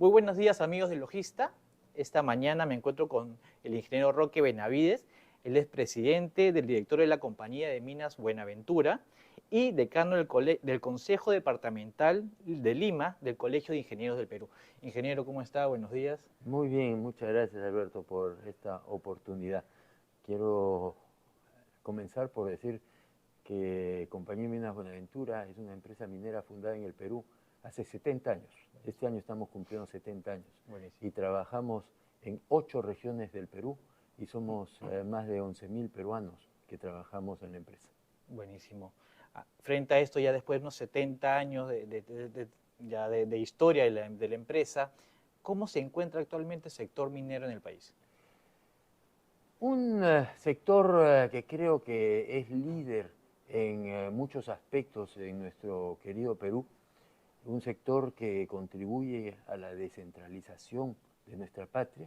Muy buenos días, amigos de Logista. Esta mañana me encuentro con el ingeniero Roque Benavides. Él es presidente del directorio de la Compañía de Minas Buenaventura y decano del Consejo Departamental de Lima del Colegio de Ingenieros del Perú. Ingeniero, ¿cómo está? Buenos días. Muy bien, muchas gracias Alberto por esta oportunidad. Quiero comenzar por decir que Compañía Minas Buenaventura es una empresa minera fundada en el Perú hace 70 años. Este año estamos cumpliendo 70 años. Buenísimo. Y trabajamos en 8 regiones del Perú y somos más de 11.000 peruanos que trabajamos en la empresa. Buenísimo. Frente a esto, ya después de unos 70 años de historia de la empresa, ¿cómo se encuentra actualmente el sector minero en el país? Un sector que creo que es líder en muchos aspectos en nuestro querido Perú, un sector que contribuye a la descentralización de nuestra patria,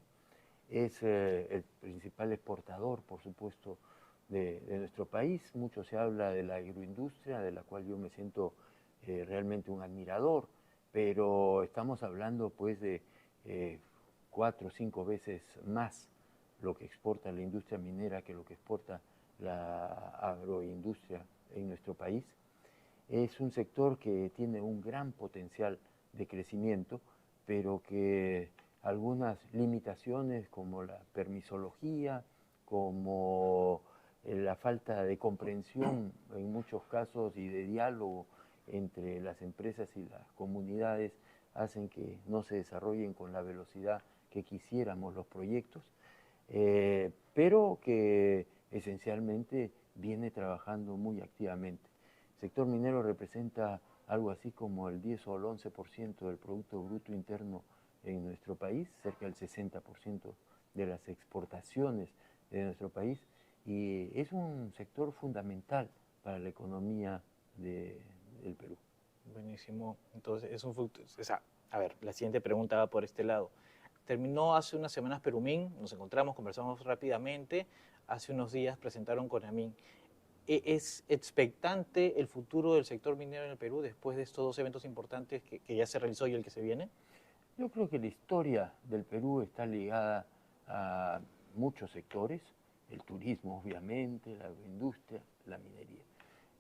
es el principal exportador, por supuesto, de nuestro país. Mucho se habla de la agroindustria, de la cual yo me siento realmente un admirador, pero estamos hablando pues de 4 o 5 veces más lo que exporta la industria minera que lo que exporta la agroindustria en nuestro país. Es un sector que tiene un gran potencial de crecimiento, pero que algunas limitaciones como la permisología, como la falta de comprensión en muchos casos y de diálogo entre las empresas y las comunidades hacen que no se desarrollen con la velocidad que quisiéramos los proyectos, pero que esencialmente viene trabajando muy activamente. El sector minero representa algo así como el 10 o el 11% del Producto Bruto Interno en nuestro país, cerca del 60% de las exportaciones de nuestro país, y es un sector fundamental para la economía del Perú. Buenísimo. Entonces, es un futuro. A ver, la siguiente pregunta va por este lado. Terminó hace unas semanas Perumín, nos encontramos, conversamos rápidamente. Hace unos días presentaron Conamín. ¿Es expectante el futuro del sector minero en el Perú después de estos dos eventos importantes que ya se realizó y el que se viene? Yo creo que la historia del Perú está ligada a muchos sectores, el turismo obviamente, la agroindustria, la minería.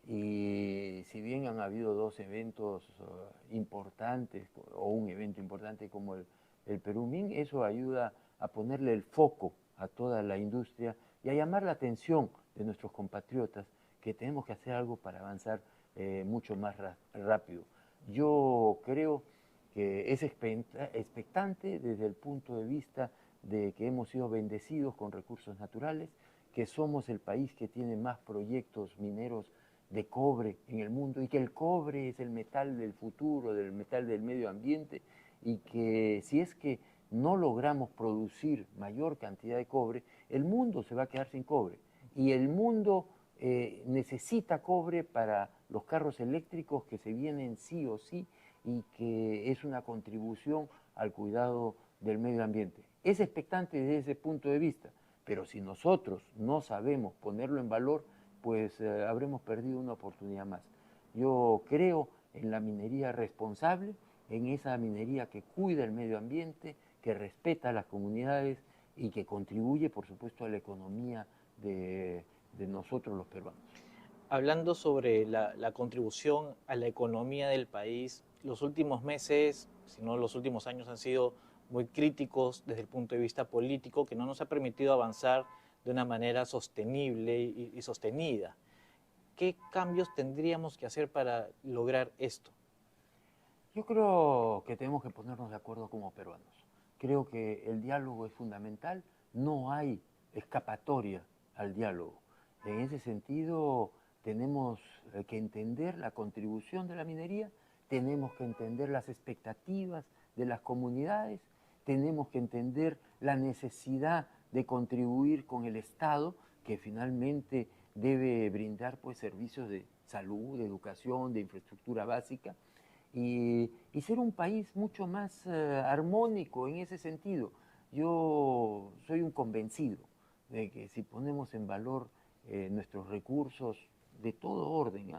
Y si bien han habido dos eventos importantes, o un evento importante como el Perumín, eso ayuda a ponerle el foco a toda la industria y a llamar la atención de nuestros compatriotas que tenemos que hacer algo para avanzar mucho más rápido. Yo creo que es expectante desde el punto de vista de que hemos sido bendecidos con recursos naturales, que somos el país que tiene más proyectos mineros de cobre en el mundo y que el cobre es el metal del futuro, del metal del medio ambiente y que si es que no logramos producir mayor cantidad de cobre, el mundo se va a quedar sin cobre y el mundo necesita cobre para los carros eléctricos que se vienen sí o sí y que es una contribución al cuidado del medio ambiente. Es expectante desde ese punto de vista, pero si nosotros no sabemos ponerlo en valor, pues habremos perdido una oportunidad más. Yo creo en la minería responsable, en esa minería que cuida el medio ambiente, que respeta a las comunidades y que contribuye, por supuesto, a la economía de nosotros los peruanos. Hablando sobre la contribución a la economía del país, los últimos meses, si no los últimos años, han sido muy críticos desde el punto de vista político, que no nos ha permitido avanzar de una manera sostenible y sostenida. ¿Qué cambios tendríamos que hacer para lograr esto? Yo creo que tenemos que ponernos de acuerdo como peruanos. Creo que el diálogo es fundamental, no hay escapatoria al diálogo. En ese sentido, tenemos que entender la contribución de la minería, tenemos que entender las expectativas de las comunidades, tenemos que entender la necesidad de contribuir con el Estado, que finalmente debe brindar pues, servicios de salud, de educación, de infraestructura básica, y ser un país mucho más armónico en ese sentido. Yo soy un convencido de que si ponemos en valor nuestros recursos de todo orden,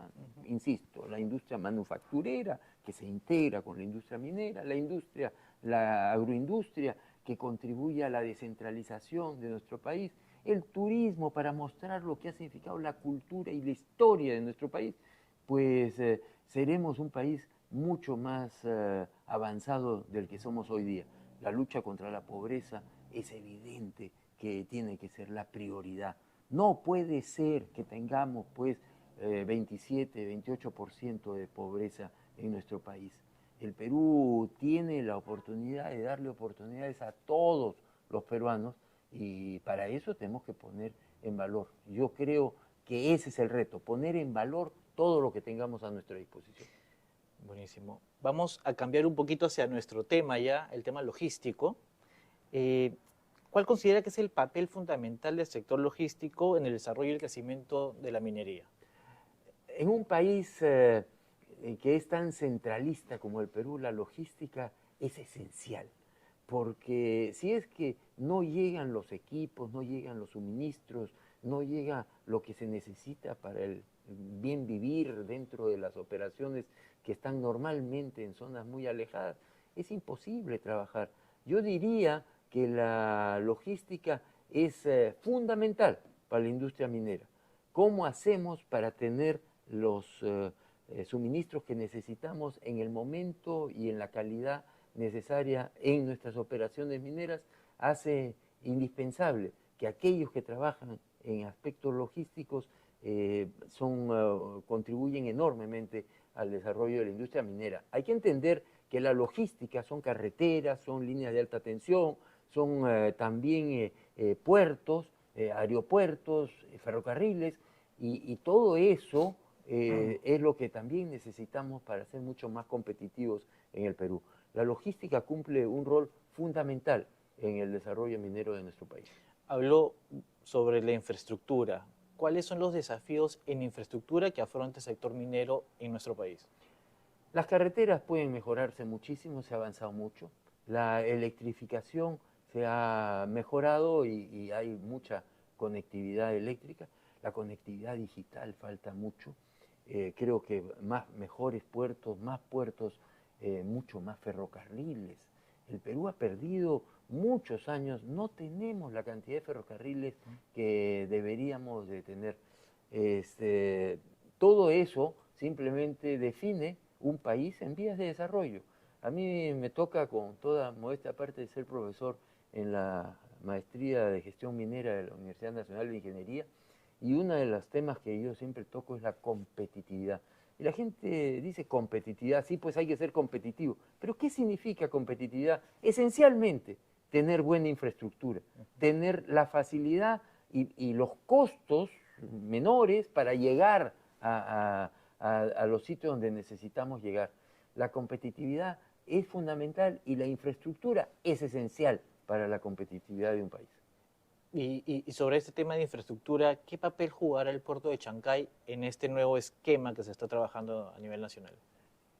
insisto, la industria manufacturera que se integra con la industria minera, la industria la agroindustria que contribuye a la descentralización de nuestro país, el turismo para mostrar lo que ha significado la cultura y la historia de nuestro país, pues seremos un país mucho más avanzado del que somos hoy día. La lucha contra la pobreza es evidente que tiene que ser la prioridad. No puede ser que tengamos pues 27, 28% de pobreza en nuestro país. El Perú tiene la oportunidad de darle oportunidades a todos los peruanos y para eso tenemos que poner en valor. Yo creo que ese es el reto, poner en valor todo lo que tengamos a nuestra disposición. Buenísimo. Vamos a cambiar un poquito hacia nuestro tema ya, el tema logístico. ¿Cuál considera que es el papel fundamental del sector logístico en el desarrollo y el crecimiento de la minería? En un país que es tan centralista como el Perú, la logística es esencial, porque si es que no llegan los equipos, no llegan los suministros, no llega lo que se necesita para el bien vivir dentro de las operaciones que están normalmente en zonas muy alejadas, es imposible trabajar. Yo diría que la logística es fundamental para la industria minera. ¿Cómo hacemos para tener los suministros que necesitamos en el momento y en la calidad necesaria en nuestras operaciones mineras? Hace indispensable que aquellos que trabajan en aspectos logísticos contribuyen enormemente al desarrollo de la industria minera. Hay que entender que la logística son carreteras, son líneas de alta tensión, son también puertos, aeropuertos, ferrocarriles, y todo eso es lo que también necesitamos para ser mucho más competitivos en el Perú. La logística cumple un rol fundamental en el desarrollo minero de nuestro país. Habló sobre la infraestructura. ¿Cuáles son los desafíos en infraestructura que afronta el sector minero en nuestro país? Las carreteras pueden mejorarse muchísimo, se ha avanzado mucho. La electrificación se ha mejorado y hay mucha conectividad eléctrica. La conectividad digital falta mucho. Creo que mejores puertos, mucho más ferrocarriles. El Perú ha perdido muchos años, no tenemos la cantidad de ferrocarriles que deberíamos de tener. Todo eso simplemente define un país en vías de desarrollo. A mí me toca, con toda modestia aparte de ser profesor en la maestría de gestión minera de la Universidad Nacional de Ingeniería, y uno de los temas que yo siempre toco es la competitividad. Y la gente dice competitividad, sí, pues hay que ser competitivo. Pero ¿qué significa competitividad? Esencialmente, tener buena infraestructura, tener la facilidad y los costos menores para llegar a los sitios donde necesitamos llegar. La competitividad es fundamental y la infraestructura es esencial para la competitividad de un país. Y sobre este tema de infraestructura, ¿qué papel jugará el puerto de Chancay en este nuevo esquema que se está trabajando a nivel nacional?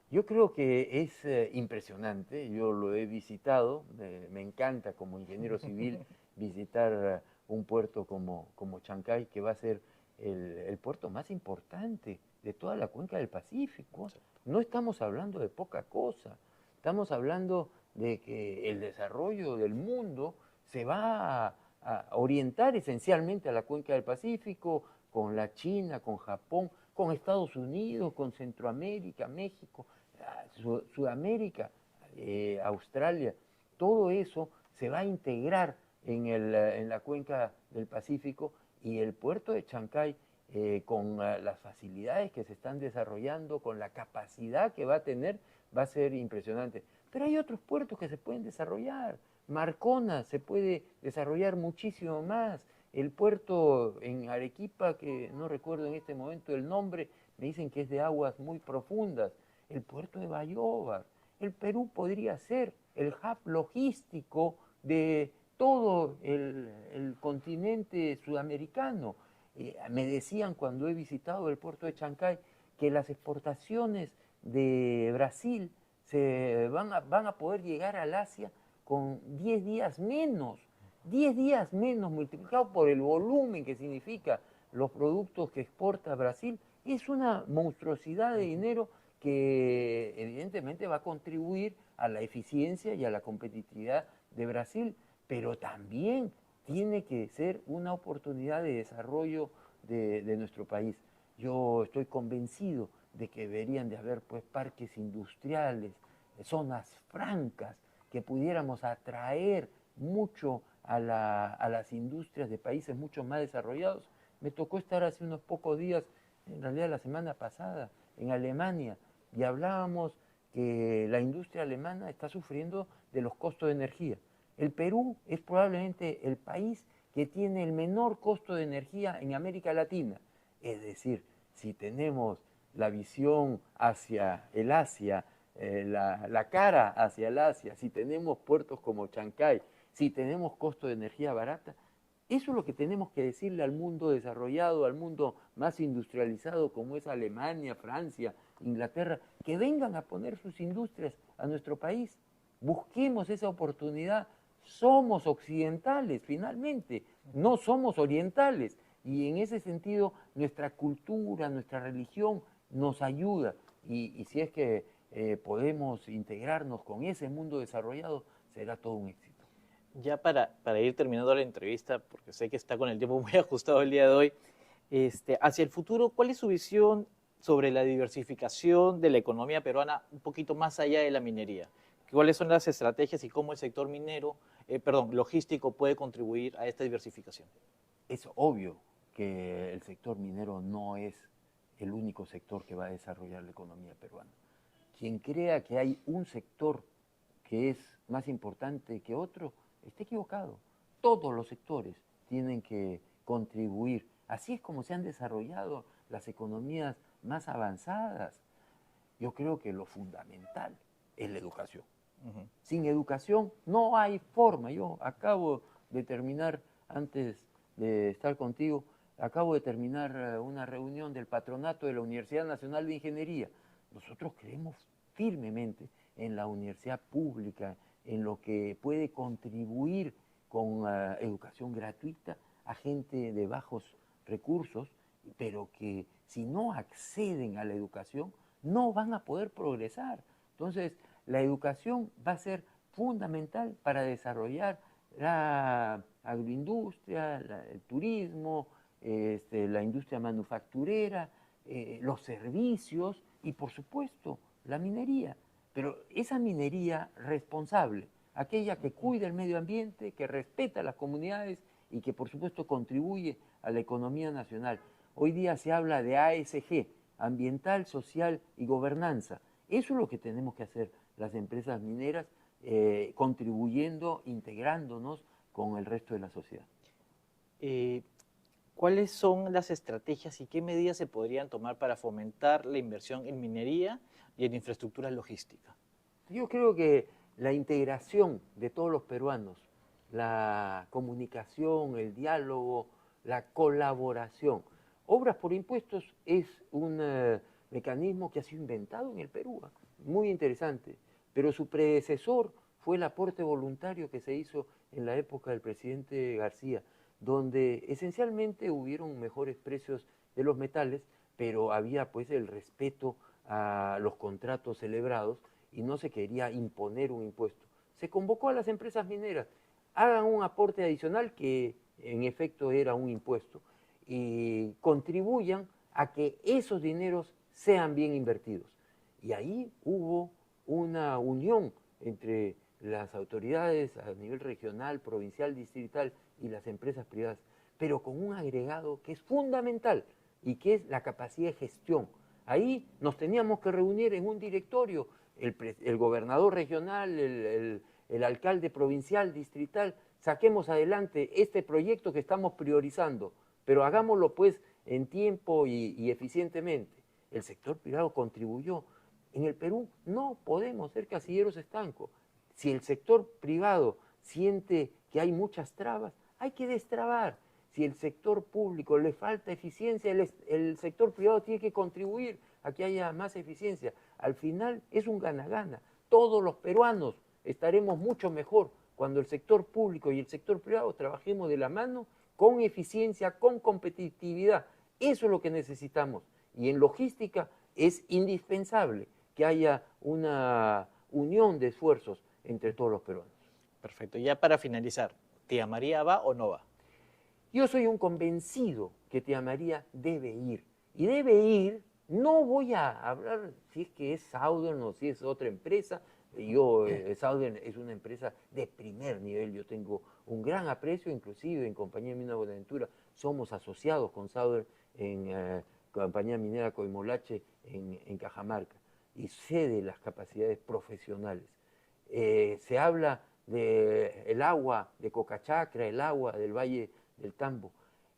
Yo creo que es impresionante, yo lo he visitado, me encanta como ingeniero civil visitar un puerto como Chancay, que va a ser el puerto más importante de toda la cuenca del Pacífico. No estamos hablando de poca cosa, estamos hablando de que el desarrollo del mundo se va a orientar esencialmente a la cuenca del Pacífico, con la China, con Japón, con Estados Unidos, con Centroamérica, México, Sudamérica, Australia. Todo eso se va a integrar en la cuenca del Pacífico, y el puerto de Chancay, con las facilidades que se están desarrollando, con la capacidad que va a tener, va a ser impresionante. Pero hay otros puertos que se pueden desarrollar. Marcona se puede desarrollar muchísimo más. El puerto en Arequipa, que no recuerdo en este momento el nombre, me dicen que es de aguas muy profundas. El puerto de Bayóvar. El Perú podría ser el hub logístico de todo el continente sudamericano. Me decían cuando he visitado el puerto de Chancay que las exportaciones de Brasil van a poder llegar al Asia con 10 días menos, 10 días menos multiplicado por el volumen que significa los productos que exporta Brasil. Es una monstruosidad de dinero que evidentemente va a contribuir a la eficiencia y a la competitividad de Brasil, pero también tiene que ser una oportunidad de desarrollo de nuestro país. Yo estoy convencido de que deberían de haber pues parques industriales, zonas francas, que pudiéramos atraer mucho a las industrias de países mucho más desarrollados. Me tocó estar hace unos pocos días, en realidad la semana pasada, en Alemania, y hablábamos que la industria alemana está sufriendo de los costos de energía. El Perú es probablemente el país que tiene el menor costo de energía en América Latina. Es decir, si tenemos la visión hacia el Asia, la cara hacia el Asia, si tenemos puertos como Chancay, si tenemos costo de energía barata, eso es lo que tenemos que decirle al mundo desarrollado, al mundo más industrializado como es Alemania, Francia, Inglaterra, que vengan a poner sus industrias a nuestro país. Busquemos esa oportunidad. Somos occidentales, finalmente, no somos orientales. Y en ese sentido, nuestra cultura, nuestra religión nos ayuda. Y si es que podemos integrarnos con ese mundo desarrollado, será todo un éxito. Ya para ir terminando la entrevista, porque sé que está con el tiempo muy ajustado el día de hoy, hacia el futuro, ¿cuál es su visión sobre la diversificación de la economía peruana un poquito más allá de la minería? ¿Cuáles son las estrategias y cómo el sector logístico puede contribuir a esta diversificación? Es obvio que el sector minero no es el único sector que va a desarrollar la economía peruana. Quien crea que hay un sector que es más importante que otro, está equivocado. Todos los sectores tienen que contribuir. Así es como se han desarrollado las economías más avanzadas. Yo creo que lo fundamental es la educación. Sin educación no hay forma. Yo acabo de terminar, antes de estar contigo, acabo de terminar una reunión del patronato de la Universidad Nacional de Ingeniería. Nosotros creemos firmemente en la universidad pública, en lo que puede contribuir con educación gratuita a gente de bajos recursos, pero que si no acceden a la educación no van a poder progresar. Entonces, la educación va a ser fundamental para desarrollar la agroindustria, el turismo, la industria manufacturera, los servicios y, por supuesto, la minería. Pero esa minería responsable, aquella que cuida el medio ambiente, que respeta a las comunidades y que, por supuesto, contribuye a la economía nacional. Hoy día se habla de ASG, ambiental, social y gobernanza. Eso es lo que tenemos que hacer las empresas mineras, contribuyendo, integrándonos con el resto de la sociedad. ¿Cuáles son las estrategias y qué medidas se podrían tomar para fomentar la inversión en minería y en infraestructura logística? Yo creo que la integración de todos los peruanos, la comunicación, el diálogo, la colaboración. Obras por impuestos es un mecanismo que ha sido inventado en el Perú, muy interesante, pero su predecesor fue el aporte voluntario que se hizo en la época del presidente García, donde esencialmente hubieron mejores precios de los metales, pero había pues el respeto a los contratos celebrados y no se quería imponer un impuesto. Se convocó a las empresas mineras, hagan un aporte adicional que en efecto era un impuesto y contribuyan a que esos dineros sean bien invertidos. Y ahí hubo una unión entre las autoridades a nivel regional, provincial, distrital y las empresas privadas, pero con un agregado que es fundamental y que es la capacidad de gestión. Ahí nos teníamos que reunir en un directorio, el gobernador regional, el alcalde provincial, distrital, saquemos adelante este proyecto que estamos priorizando, pero hagámoslo pues en tiempo y eficientemente. El sector privado contribuyó. En el Perú no podemos ser casilleros estancos. Si el sector privado siente que hay muchas trabas, hay que destrabar. Si el sector público le falta eficiencia, el sector privado tiene que contribuir a que haya más eficiencia. Al final es un gana-gana. Todos los peruanos estaremos mucho mejor cuando el sector público y el sector privado trabajemos de la mano con eficiencia, con competitividad. Eso es lo que necesitamos. Y en logística es indispensable que haya una unión de esfuerzos entre todos los peruanos. Perfecto. Ya para finalizar, ¿Tía María va o no va? Yo soy un convencido que Tía María debe ir. Y debe ir, no voy a hablar si es que es Southern o si es otra empresa. Southern es una empresa de primer nivel. Yo tengo un gran aprecio, inclusive en Compañía Minera Buenaventura somos asociados con Southern en Compañía Minera Coimolache en Cajamarca. Y sé de las capacidades profesionales. Se habla del agua de Cocachacra, el agua del Valle del Tambo.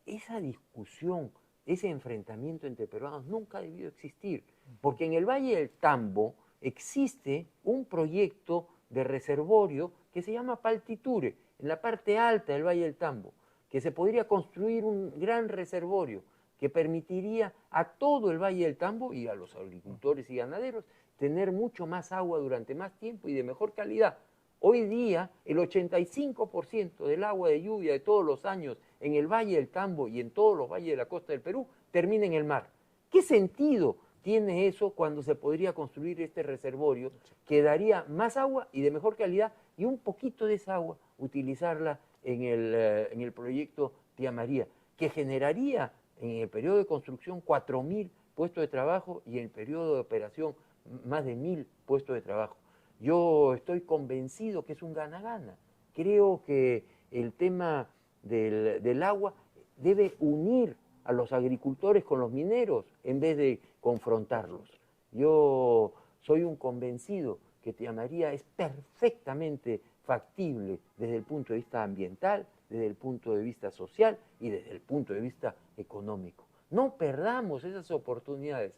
Esa discusión, ese enfrentamiento entre peruanos nunca ha debido existir, porque en el Valle del Tambo existe un proyecto de reservorio que se llama Paltiture, en la parte alta del Valle del Tambo, que se podría construir un gran reservorio que permitiría a todo el Valle del Tambo y a los agricultores y ganaderos tener mucho más agua durante más tiempo y de mejor calidad. Hoy día, el 85% del agua de lluvia de todos los años en el Valle del Tambo y en todos los valles de la costa del Perú termina en el mar. ¿Qué sentido tiene eso cuando se podría construir este reservorio que daría más agua y de mejor calidad y un poquito de esa agua utilizarla en el proyecto Tía María, que generaría en el periodo de construcción 4.000 puestos de trabajo y en el periodo de operación más de 1.000 puestos de trabajo? Yo estoy convencido que es un gana-gana. Creo que el tema del agua debe unir a los agricultores con los mineros en vez de confrontarlos. Yo soy un convencido que Tía María es perfectamente factible desde el punto de vista ambiental, desde el punto de vista social y desde el punto de vista económico. No perdamos esas oportunidades.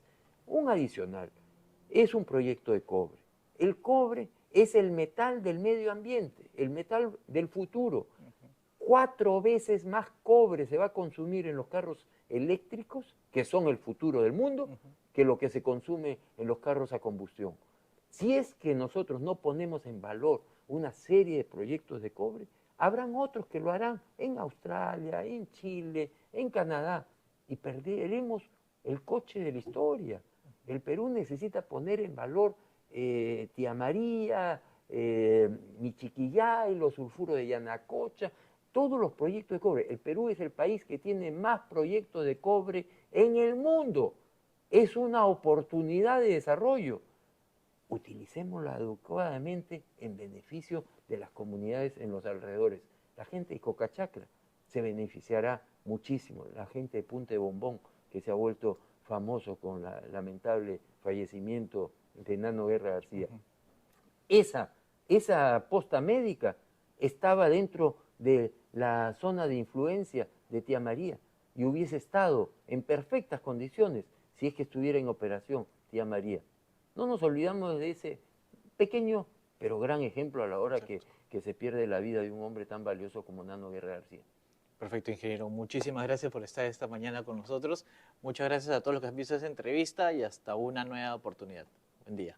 Un adicional, es un proyecto de cobre. El cobre es el metal del medio ambiente, el metal del futuro. 4 veces más cobre se va a consumir en los carros eléctricos, que son el futuro del mundo, que lo que se consume en los carros a combustión. Si es que nosotros no ponemos en valor una serie de proyectos de cobre, habrán otros que lo harán en Australia, en Chile, en Canadá, y perderemos el coche de la historia. El Perú necesita poner en valor Tía María, Michiquillay, los sulfuros de Yanacocha, todos los proyectos de cobre. El Perú es el país que tiene más proyectos de cobre en el mundo. Es una oportunidad de desarrollo. Utilicémosla adecuadamente en beneficio de las comunidades en los alrededores. La gente de Cocachacra se beneficiará muchísimo. La gente de Punta de Bombón, que se ha vuelto famoso con el lamentable fallecimiento de Nano Guerra García. Esa posta médica estaba dentro de la zona de influencia de Tía María y hubiese estado en perfectas condiciones si es que estuviera en operación Tía María. No nos olvidamos de ese pequeño pero gran ejemplo a la hora que se pierde la vida de un hombre tan valioso como Nano Guerra García. Perfecto, ingeniero. Muchísimas gracias por estar esta mañana con nosotros. Muchas gracias a todos los que han visto esta entrevista y hasta una nueva oportunidad. Buen día.